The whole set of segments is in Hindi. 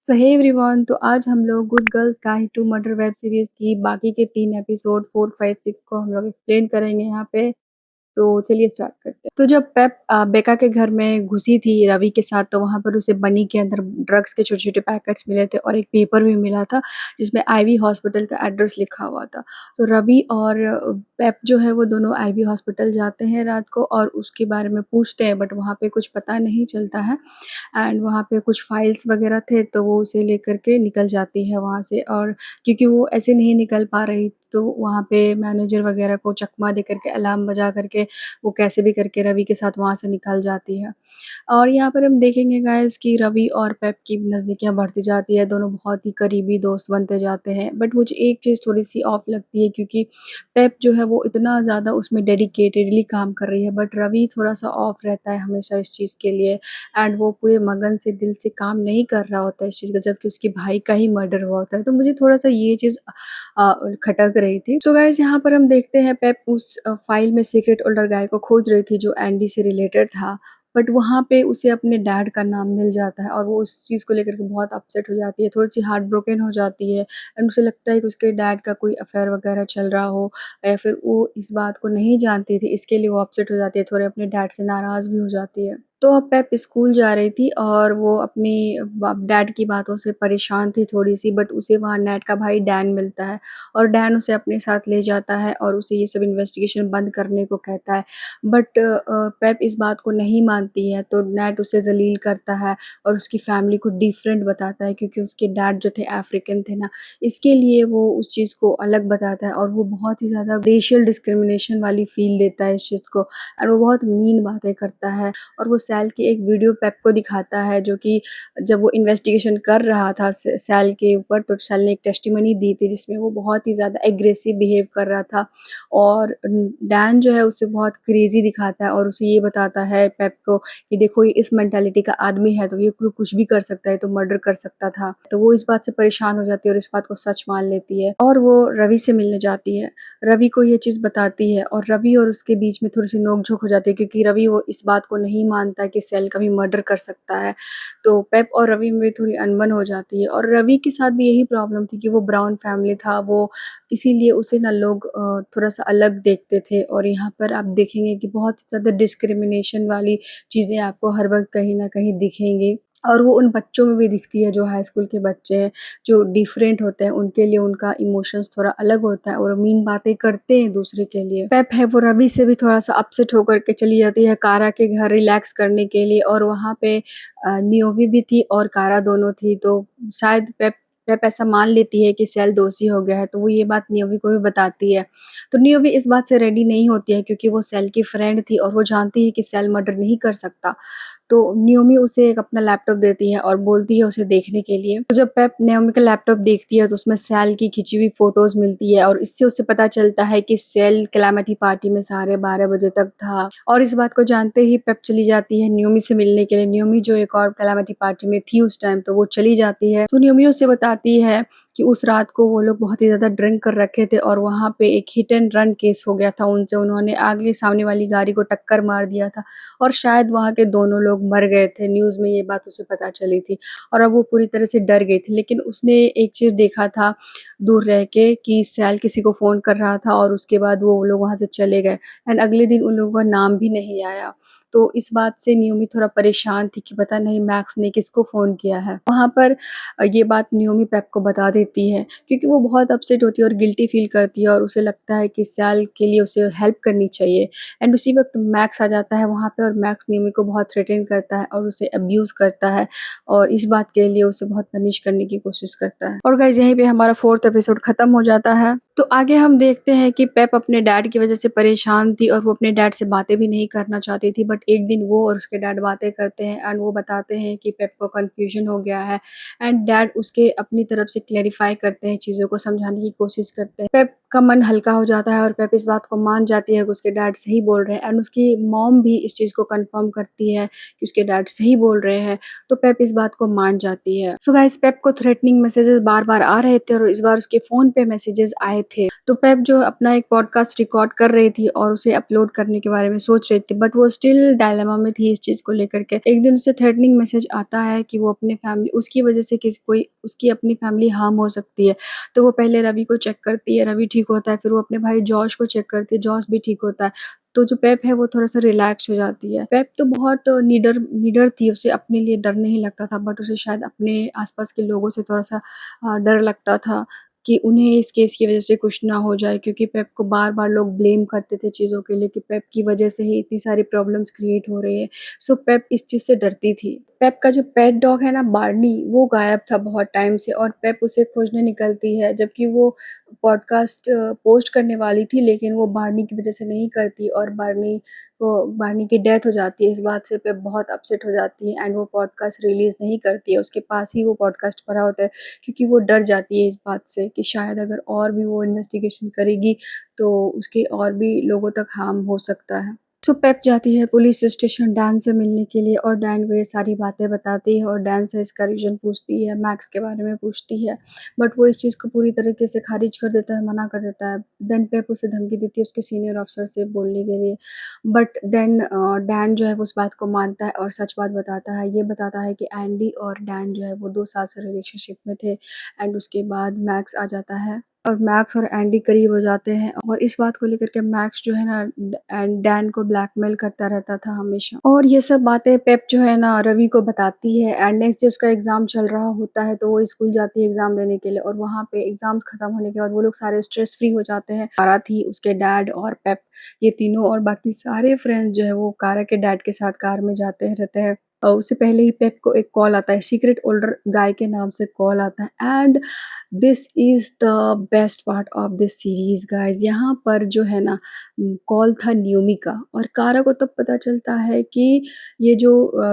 सो हे एवरीवन, तो आज हम लोग good girls guide to murder web series की बाकी के 3 एपिसोड 4, 5, 6 को हम लोग एक्सप्लेन करेंगे यहाँ पे। तो चलिए स्टार्ट करते हैं। तो जब पेप बेका के घर में घुसी थी रवि के साथ, तो वहाँ पर उसे बनी के अंदर ड्रग्स के छोटे-छोटे पैकेट्स मिले थे और एक पेपर भी मिला था जिसमें आईवी हॉस्पिटल का एड्रेस लिखा हुआ था। तो रवि और पेप जो है वो दोनों आईवी हॉस्पिटल जाते हैं रात को और उसके बारे में पूछते हैं, बट वहाँ पे कुछ पता नहीं चलता है। एंड वहाँ पे कुछ फाइल्स वगैरह थे, तो वो उसे लेकर के निकल जाती है वहाँ से। और क्योंकि वो ऐसे नहीं निकल पा रही, तो वहाँ पे मैनेजर वगैरह को चकमा दे करके, अलार्म बजा करके वो कैसे भी करके रवि के साथ वहाँ से निकल जाती है। और यहाँ पर हम देखेंगे गाइस कि रवि और पेप की नज़दीकियाँ बढ़ती जाती है, दोनों बहुत ही करीबी दोस्त बनते जाते हैं। बट मुझे एक चीज़ थोड़ी-सी ऑफ लगती है, क्योंकि पेप जो है वो इतना ज़्यादा उसमें डेडिकेटेडली काम कर रही है, बट रवि थोड़ा-सा ऑफ रहता है हमेशा इस चीज़ के लिए। एंड वो पूरे मगन से दिल से काम नहीं कर रहा होता है इस चीज़ का, जबकि उसके भाई का ही मर्डर हुआ होता है। तो मुझे थोड़ा-सा ये चीज़ खटक रही थी। सो गाइस, यहाँ पर हम देखते हैं पेप उस फाइल में सीक्रेट ओल्डर गाय को खोज रही थी जो एंडी से रिलेटेड था। बट वहाँ पे उसे अपने डैड का नाम मिल जाता है और वो उस चीज़ को लेकर के बहुत अपसेट हो जाती है, थोड़ी-सी हार्ट ब्रोकन हो जाती है। एंड उसे लगता है कि उसके डैड का कोई अफ़ेयर वगैरह चल रहा हो, या फिर वो इस बात को नहीं जानती थी, इसके लिए वो अपसेट हो जाती है, थोड़े अपने डैड से नाराज़ भी हो जाती है। तो अब पेप स्कूल जा रही थी और वो अपनी डैड की बातों से परेशान थी थोड़ी-सी, बट उसे वहाँ नैट का भाई डैन मिलता है और डैन उसे अपने साथ ले जाता है और उसे ये सब इन्वेस्टिगेशन बंद करने को कहता है। बट पेप इस बात को नहीं मानती है, तो नैट उसे ज़लील करता है और उसकी फैमिली को डिफरेंट बताता है, क्योंकि उसके डैड जो थे अफ्रीकन थे ना, इसके लिए वो उस चीज़ को अलग बताता है और वो बहुत ही ज़्यादा रेशियल डिस्क्रिमिनेशन वाली फ़ील देता है इस चीज़ को। और वो बहुत मीन बातें करता है और वो सैल की एक वीडियो पेप को दिखाता है, जो कि जब वो इन्वेस्टिगेशन कर रहा था सैल के ऊपर, तो सैल ने एक टेस्टिमनी दी थी जिसमें वो बहुत ही ज़्यादा एग्रेसिव बिहेव कर रहा था। और डैन जो है उसे बहुत क्रेज़ी दिखाता है और उसे ये बताता है पेप को कि देखो, ये इस मेंटालिटी का आदमी है, तो ये कुछ भी कर सकता है, तो मर्डर कर सकता था। तो वो इस बात से परेशान हो जाती है और इस बात को सच मान लेती है और वो रवि से मिलने जाती है। रवि को ये चीज़ बताती है और रवि और उसके बीच में थोड़ी-सी नोक-झोंक हो जाती है, क्योंकि रवि वो इस बात को नहीं मानता कि सैल कभी मर्डर कर सकता है। तो पेप और रवि में थोड़ी अनबन हो जाती है और रवि के साथ भी यही प्रॉब्लम थी कि वो ब्राउन फैमिली था, वो इसीलिए उसे ना लोग थोड़ा-सा अलग देखते थे। और यहाँ पर आप देखेंगे कि बहुत ज़्यादा डिस्क्रिमिनेशन वाली चीज़ें आपको हर वक़्त कहीं न कहीं दिखेंगी और वो उन बच्चों में भी दिखती है जो हाई स्कूल के बच्चे हैं, जो डिफरेंट होते हैं, उनके लिए उनका इमोशंस थोड़ा अलग होता है और मीन बातें करते हैं दूसरे के लिए। पेप है वो रवि से भी थोड़ा-सा अपसेट होकर के चली जाती है कारा के घर रिलैक्स करने के लिए और वहाँ पे नियोमी भी थी और कारा दोनों थी। तो शायद पेप पेप ऐसा मान लेती है कि सैल दोषी हो गया है, तो वो ये बात नियोमी को भी बताती है। तो नियोमी इस बात से रेडी नहीं होती है, क्योंकि वो सैल की फ्रेंड थी और वो जानती है कि सैल मर्डर नहीं कर सकता। तो नियोमी उसे एक अपना लैपटॉप देती है और बोलती है उसे देखने के लिए। तो जब पेप नियोमी का लैपटॉप देखती है, तो उसमें सैल की खिंची हुई फ़ोटोज़ मिलती है और इससे उसे पता चलता है कि सैल कैलामिटी पार्टी में साढ़े 12 बजे तक था। और इस बात को जानते ही पेप चली जाती है नियोमी से मिलने के लिए। नियोमी जो एक और कैलामिटी पार्टी में थी उस टाइम, तो वो चली जाती है। तो नियोमी उसे बताती है कि उस रात को वो लोग बहुत ही ज़्यादा ड्रिंक कर रखे थे और वहाँ पे एक हिट एंड रन केस हो गया था उनसे। उन्होंने आगे सामने वाली गाड़ी को टक्कर मार दिया था और शायद वहाँ के दोनों लोग मर गए थे। न्यूज़ में ये बात उसे पता चली थी और अब वो पूरी तरह से डर गई थी। लेकिन उसने एक चीज़ देखा था दूर रह के कि सैल किसी को फ़ोन कर रहा था और उसके बाद वो लोग वहाँ से चले गए एंड अगले दिन उन लोगों का नाम भी नहीं आया। तो इस बात से नियोमी थोड़ा परेशान थी कि पता नहीं मैक्स ने किसको फ़ोन किया है। वहाँ पर ये बात नियोमी पेप को बता देती है, क्योंकि वो बहुत अपसेट होती है और गिल्टी फ़ील करती है और उसे लगता है कि सैल के लिए उसे हेल्प करनी चाहिए। एंड उसी वक़्त मैक्स आ जाता है वहाँ पे और मैक्स नियोमी को बहुत थ्रेटन करता है और उसे अब्यूज़ करता है और इस बात के लिए उसे बहुत पनिश करने की कोशिश करता है। और गाइज़, यहीं पे हमारा 4th एपिसोड ख़त्म हो जाता है। तो आगे हम देखते हैं कि पेप अपने डैड की वज़ह से परेशान थी और वो अपने डैड से बातें भी नहीं करना चाहती थी, बट एक दिन वो और उसके डैड बातें करते हैं एंड वो बताते हैं कि पेप को कन्फ्यूज़न हो गया है एंड डैड उसके अपनी तरफ से क्लैरिफ़ाई करते हैं, चीज़ों को समझाने की कोशिश करते हैं। पेप का मन हल्का हो जाता है और पेप इस बात को मान जाती है कि उसके डैड सही बोल रहे हैं एंड उसकी मॉम भी इस चीज़ को कन्फर्म करती है कि उसके डैड सही बोल रहे हैं, तो पेप इस बात को मान जाती है। सो गाइस, पेप को थ्रेटनिंग मैसेजेस बार-बार आ रहे थे और इस बार उसके फ़ोन पे मैसेजेस आए थे। तो पेप जो अपना एक पॉडकास्ट रिकॉर्ड कर रही थी और उसे अपलोड करने के बारे में सोच रही थी, बट वो स्टिल टोटल डायलेमा में थी इस चीज़ को लेकर के। एक दिन उसे थ्रेटनिंग मैसेज आता है कि वो अपने फैमिली उसकी वज़ह से किसी कोई उसकी अपनी फैमिली हार्म हो सकती है। तो वो पहले रवि को चेक करती है, रवि ठीक होता है, फिर वो अपने भाई जॉश को चेक करती है, जॉश भी ठीक होता है। तो जो पेप है वो थोड़ा-सा रिलैक्स हो जाती है। पेप तो बहुत निडर निडर थी, उसे अपने लिए डर नहीं लगता था, बट उसे शायद अपने आस-पास के लोगों से थोड़ा-सा डर लगता था कि उन्हें इस केस की वज़ह से कुछ ना हो जाए, क्योंकि पेप को बार-बार लोग ब्लेम करते थे चीज़ों के लिए कि पेप की वज़ह से ही इतनी सारी प्रॉब्लम्स क्रिएट हो रही है। सो पेप इस चीज़ से डरती थी। पेप का जो पेट डॉग है ना बार्नी, वो गायब था बहुत टाइम से और पेप उसे खोजने निकलती है, जबकि वो पॉडकास्ट पोस्ट करने वाली थी, लेकिन वो बार्नी की वज़ह से नहीं करती और बार्नी की डेथ हो जाती है। इस बात से पेप बहुत अपसेट हो जाती है एंड वो पॉडकास्ट रिलीज़ नहीं करती है। उसके पास ही वो पॉडकास्ट पड़ा होता है, क्योंकि वो डर जाती है इस बात से कि शायद अगर और भी वो इन्वेस्टिगेशन करेगी तो उसके और भी लोगों तक हार्म हो सकता है। सो पेप जाती है पुलिस स्टेशन डैन से मिलने के लिए और डैन को ये सारी बातें बताती है और डैन से इसका रीज़न पूछती है, मैक्स के बारे में पूछती है, बट वो इस चीज़ को पूरी तरीके से खारिज कर देता है, मना कर देता है। देन पेप उसे धमकी देती है उसके सीनियर अफ़सर से बोलने के लिए, बट देन डैन जो है वो उस बात को मानता है और सच बात बताता है। ये बताता है कि एंडी और डैन जो है वो 2 साल से रिलेशनशिप में थे एंड उसके बाद मैक्स आ जाता है और मैक्स और एंडी करीब हो जाते हैं और इस बात को लेकर के मैक्स जो है ना डैन को ब्लैकमेल करता रहता था हमेशा। और ये सब बातें पेप जो है ना रवि को बताती है एंड नेक्स्ट डे उसका एग्ज़ाम चल रहा होता है, तो वो स्कूल जाती है एग्ज़ाम देने के लिए और वहाँ पे एग्ज़ाम्स खत्म होने के बाद वो लोग सारे स्ट्रेस फ्री हो जाते हैं। कारा थी, उसके डैड और पेप, ये तीनों और बाकी सारे फ्रेंड्स जो है वो कारा के डैड के साथ कार में जाते रहते हैं। उससे पहले ही पेप को एक कॉल आता है, सीक्रेट ओल्डर गाय के नाम से कॉल आता है and this is the best part of this series guys. यहाँ पर जो है ना कॉल था न्यूमी का और कारा को तब पता चलता है कि ये जो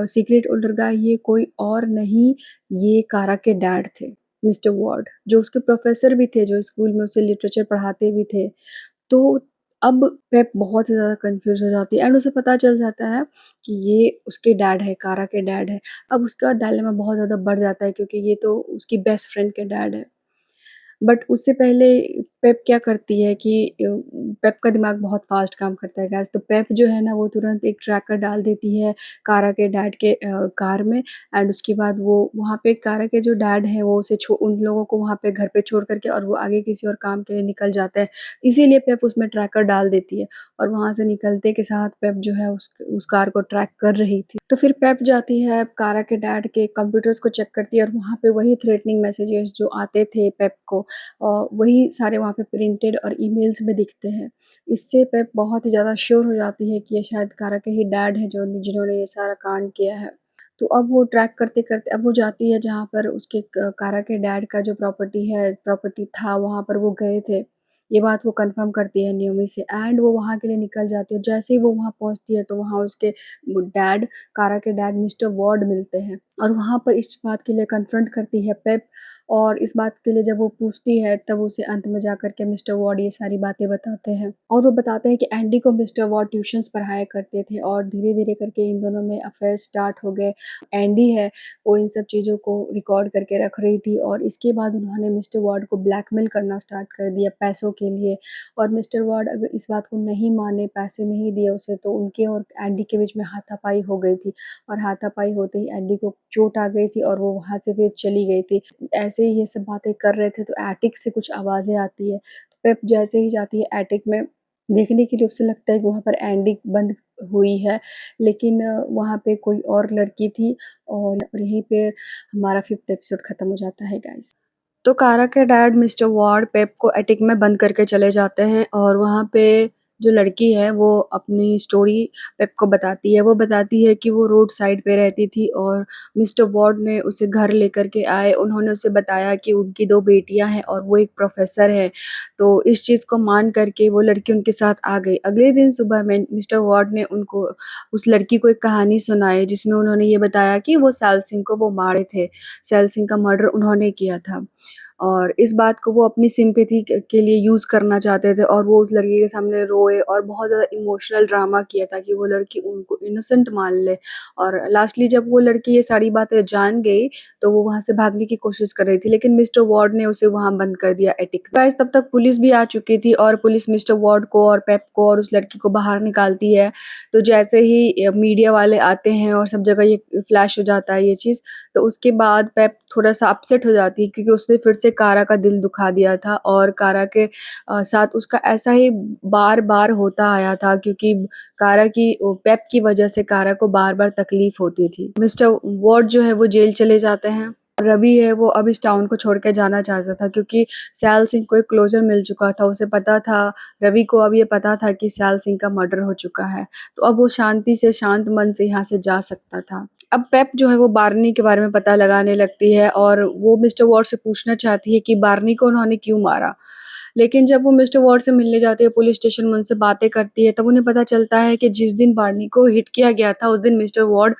सीक्रेट ओल्डर गाय ये कोई और नहीं, ये कारा के डैड थे, मिस्टर वॉर्ड, जो उसके प्रोफ़ेसर भी थे, जो स्कूल में उसे लिटरेचर पढ़ाते भी थे। तो अब पेप बहुत ही ज़्यादा कन्फ्यूज़ हो जाती है एंड उसे पता चल जाता है कि ये उसके डैड है, कारा के डैड है। अब उसका डायलेमा बहुत ज़्यादा बढ़ जाता है क्योंकि ये तो उसकी बेस्ट फ्रेंड के डैड है। बट उससे पहले पेप क्या करती है कि पेप का दिमाग बहुत फ़ास्ट काम करता है गाइज़, तो पेप जो है ना वो तुरंत एक ट्रैकर डाल देती है कारा के डैड के कार में एंड उसके बाद वो वहाँ पे कारा के जो डैड हैं वो उसे छो उन लोगों को वहाँ पे घर पे छोड़ कर के और वो आगे किसी और काम के लिए निकल जाता है। इसीलिए पेप उसमें ट्रैकर डाल देती है और वहाँ से निकलते के साथ पेप जो है उस कार को ट्रैक कर रही थी। तो फिर पेप जाती है कारा के डैड के कंप्यूटर्स को चेक करती है और वहाँ पे वही थ्रेटनिंग मैसेजेस जो आते थे पेप को वही सारे वहाँ पे प्रिंटेड और ईमेल्स में दिखते हैं। इससे पेप बहुत ही ज़्यादा श्योर हो जाती है कि ये शायद कारा के ही डैड हैं जो जिन्होंने ये सारा कांड किया है। तो अब वो ट्रैक करते-करते अब वो जाती है जहाँ पर उसके कारा के डैड का जो प्रॉपर्टी था वहाँ पर वो गए थे। ये बात वो कन्फर्म करती है नियोमी से एंड वो वहाँ के लिए निकल जाती है। जैसे ही वो वहाँ पहुँचती है तो वहाँ उसके डैड कारा के डैड मिस्टर वॉर्ड मिलते हैं और वहाँ पर इस बात के लिए कन्फ्रंट करती है पेप और इस बात के लिए जब वो पूछती है तब उसे अंत में जाकर के मिस्टर वॉर्ड ये सारी बातें बताते हैं और वो बताते हैं कि एंडी को मिस्टर वॉर्ड ट्यूशन्स पढ़ाया करते थे और धीरे-धीरे करके इन दोनों में अफेयर स्टार्ट हो गए। एंडी है वो इन सब चीज़ों को रिकॉर्ड करके रख रही थी और इसके बाद उन्होंने मिस्टर वॉर्ड को ब्लैकमेल करना स्टार्ट कर दिया पैसों के लिए और मिस्टर वॉर्ड अगर इस बात को नहीं माने, पैसे नहीं दिए उसे तो उनके और एंडी के बीच में हाथापाई हो गई थी और हाथापाई होते ही एंडी को चोट आ गई थी और वो वहाँ से फिर चली गई थी। ऐसे ही ये सब बातें कर रहे थे तो एटिक से कुछ आवाज़ें आती है। तो पेप जैसे ही जाती है एटिक में देखने के लिए उसे लगता है कि वहाँ पर एंडी बंद हुई है, लेकिन वहाँ पे कोई और लड़की थी और यहीं पे हमारा 5th एपिसोड खत्म हो जाता है गाइस। तो कारा के डैड मिस्टर वॉर्ड पेप को एटिक में बंद करके चले जाते हैं और वहाँ पे जो लड़की है वो अपनी स्टोरी पेप को बताती है। वो बताती है कि वो रोड साइड पे रहती थी और मिस्टर वॉर्ड ने उसे घर लेकर के आए। उन्होंने उसे बताया कि उनकी 2 बेटियाँ हैं और वो एक प्रोफ़ेसर है। तो इस चीज़ को मान कर के वो लड़की उनके साथ आ गई। अगले दिन सुबह में मिस्टर वॉर्ड ने उनको उस लड़की को एक कहानी सुनाई जिसमें उन्होंने ये बताया कि वो सैल सिंह को वो मारे थे। सैल सिंह का मर्डर उन्होंने किया था। और इस बात को वो अपनी सिम्पैथी के लिए यूज़ करना चाहते थे और वो उस लड़की के सामने रो रोए और बहुत ज़्यादा इमोशनल ड्रामा किया था कि वो लड़की उनको इनोसेंट मान ले। और लास्टली जब वो लड़की ये सारी बातें जान गई, तो वो वहाँ से भागने की कोशिश कर रही थी, लेकिन मिस्टर वॉर्ड ने उसे वहाँ बंद कर दिया एटिक में। गाइस तब तक पुलिस भी आ चुकी थी और पुलिस मिस्टर वॉर्ड को और पेप को और उस लड़की को बाहर निकालती है। तो जैसे ही मीडिया वाले आते हैं और सब जगह ये फ्लैश हो जाता है ये चीज़, तो उसके बाद पेप थोड़ा-सा अपसेट हो जाती है क्योंकि उसने फिर से कारा का दिल दुखा दिया था और कारा के साथ उसका ऐसा ही बार-बार होता आया था क्योंकि कारा की पेप की वजह से कारा को बार-बार तकलीफ होती थी। मिस्टर वॉर्ड जो है वो जेल चले जाते हैं। रवि है वो अब इस टाउन को छोड़ के जाना चाहता था क्योंकि सैल सिंह को एक क्लोज़र मिल चुका था। उसे पता था, रवि को अब ये पता था कि सैल सिंह का मर्डर हो चुका है। तो अब वो शांति से, शांत मन से यहाँ से जा सकता था। अब पेप जो है वो बार्नी के बारे में पता लगाने लगती है और वो मिस्टर वॉर्ड से पूछना चाहती है कि बार्नी को उन्होंने क्यों मारा? लेकिन जब वो मिस्टर वॉर्ड से मिलने जाती है पुलिस स्टेशन में उनसे बातें करती है, तब उन्हें पता चलता है कि जिस दिन बार्नी को हिट किया गया था, उस दिन मिस्टर वॉर्ड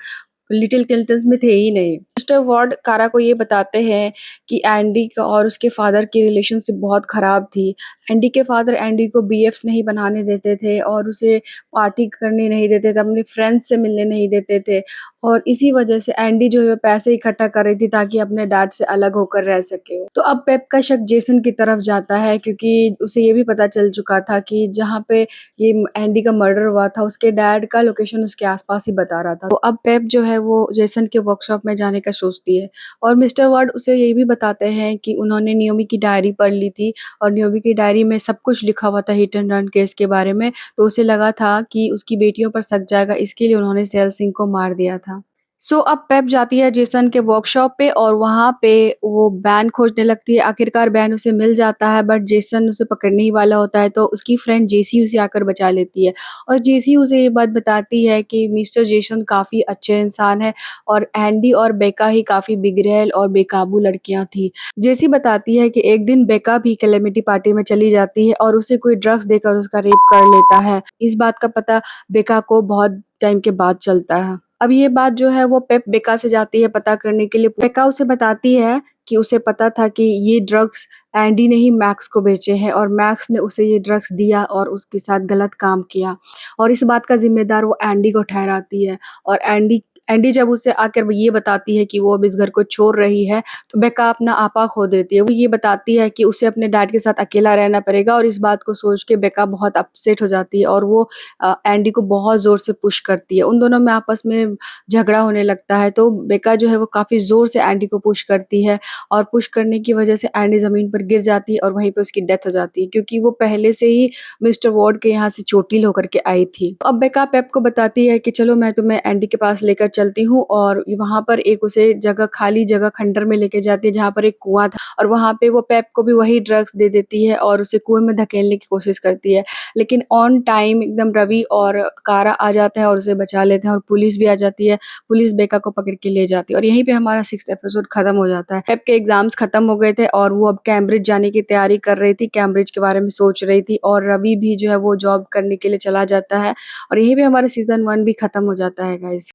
लिटिल किल्टन्स में थे ही नहीं। मिस्टर वॉर्ड कारा को ये बताते हैं कि एंडी का और उसके फादर की रिलेशनशिप बहुत ख़राब थी। एंडी के फादर एंडी को बीएफ्स नहीं बनाने देते थे और उसे पार्टी करने नहीं देते थे, अपने फ्रेंड्स से मिलने नहीं देते थे और इसी वजह से एंडी जो है वो पैसे इकट्ठा कर रही थी ताकि अपने डैड से अलग होकर रह सके वो। तो अब पेप का शक जेसन की तरफ जाता है क्योंकि उसे ये भी पता चल चुका था कि जहाँ पे ये एंडी का मर्डर हुआ था उसके डैड का लोकेशन उसके आस-पास ही बता रहा था। तो अब पेप जो है वो जेसन के वर्कशॉप में जाने का सोचती है और मिस्टर वॉर्ड उसे ये भी बताते हैं कि उन्होंने नियोमी की डायरी पढ़ ली थी और नियोमी की डायरी में सब कुछ लिखा हुआ था हिट एंड रन केस के बारे में, तो उसे लगा था कि उसकी बेटियों पर शक जाएगा, इसके लिए उन्होंने सैल सिंह को मार दिया था। अब पेप जाती है जेसन के वर्कशॉप पे और वहाँ पे वो बैन खोजने लगती है। आखिरकार बैन उसे मिल जाता है बट जेसन उसे पकड़ने ही वाला होता है, तो उसकी फ्रेंड जेसी उसे आकर बचा लेती है और जेसी उसे ये बात बताती है कि मिस्टर जेसन काफ़ी अच्छे इंसान हैं और एंडी और बेका ही काफ़ी बिगड़ैल और बेकाबू लड़कियाँ थी। जेसी बताती है कि एक दिन बेका भी कैलेमिटी पार्टी में चली जाती है और उसे कोई ड्रग्स देकर उसका रेप कर लेता है। इस बात का पता बेका को बहुत टाइम के बाद चलता है। अब ये बात जो है वो पेप बेका से जाती है पता करने के लिए। बेका उसे बताती है कि उसे पता था कि ये ड्रग्स एंडी ने ही मैक्स को बेचे हैं और मैक्स ने उसे ये ड्रग्स दिया और उसके साथ गलत काम किया और इस बात का ज़िम्मेदार वो एंडी को ठहराती है और एंडी एंडी जब उसे आकर ये बताती है कि वो अब इस घर को छोड़ रही है, तो बेका अपना आपा खो देती है। वो ये बताती है कि उसे अपने डैड के साथ अकेला रहना पड़ेगा और इस बात को सोच के बेका बहुत अपसेट हो जाती है और वो एंडी को बहुत ज़ोर से पुश करती है। उन दोनों में आपस में झगड़ा होने लगता है, तो बेका जो है वो काफ़ी ज़ोर से एंडी को पुश करती है और पुश करने की वजह से एंडी ज़मीन पर गिर जाती है और वहीं पे उसकी डेथ हो जाती है क्योंकि वो पहले से ही मिस्टर वॉर्ड के यहाँ से चोटिल होकर के आई थी। अब बेका पेप को बताती है कि चलो मैं तुम्हें एंडी के पास लेकर चलती हूँ और वहाँ पर एक उसे जगह खाली जगह खंडर में लेके जाती है जहाँ पर एक कुआँ था और वहाँ पे वो पेप को भी वही ड्रग्स दे देती है और उसे कुएँ में धकेलने की कोशिश करती है। लेकिन ऑन टाइम एकदम रवि और कारा आ जाते हैं और उसे बचा लेते हैं और पुलिस भी आ जाती है। पुलिस बेका को पकड़ के ले जाती है और यहीं पे हमारा 6th एपिसोड खत्म हो जाता है। पेप के एग्ज़ाम्स खत्म हो गए थे और वो अब कैम्ब्रिज जाने की तैयारी कर रही थी, कैम्ब्रिज के बारे में सोच रही थी और रवि भी जो है वो जॉब करने के लिए चला जाता है और यहीं पे हमारा सीज़न 1 भी खत्म हो जाता है गाइस।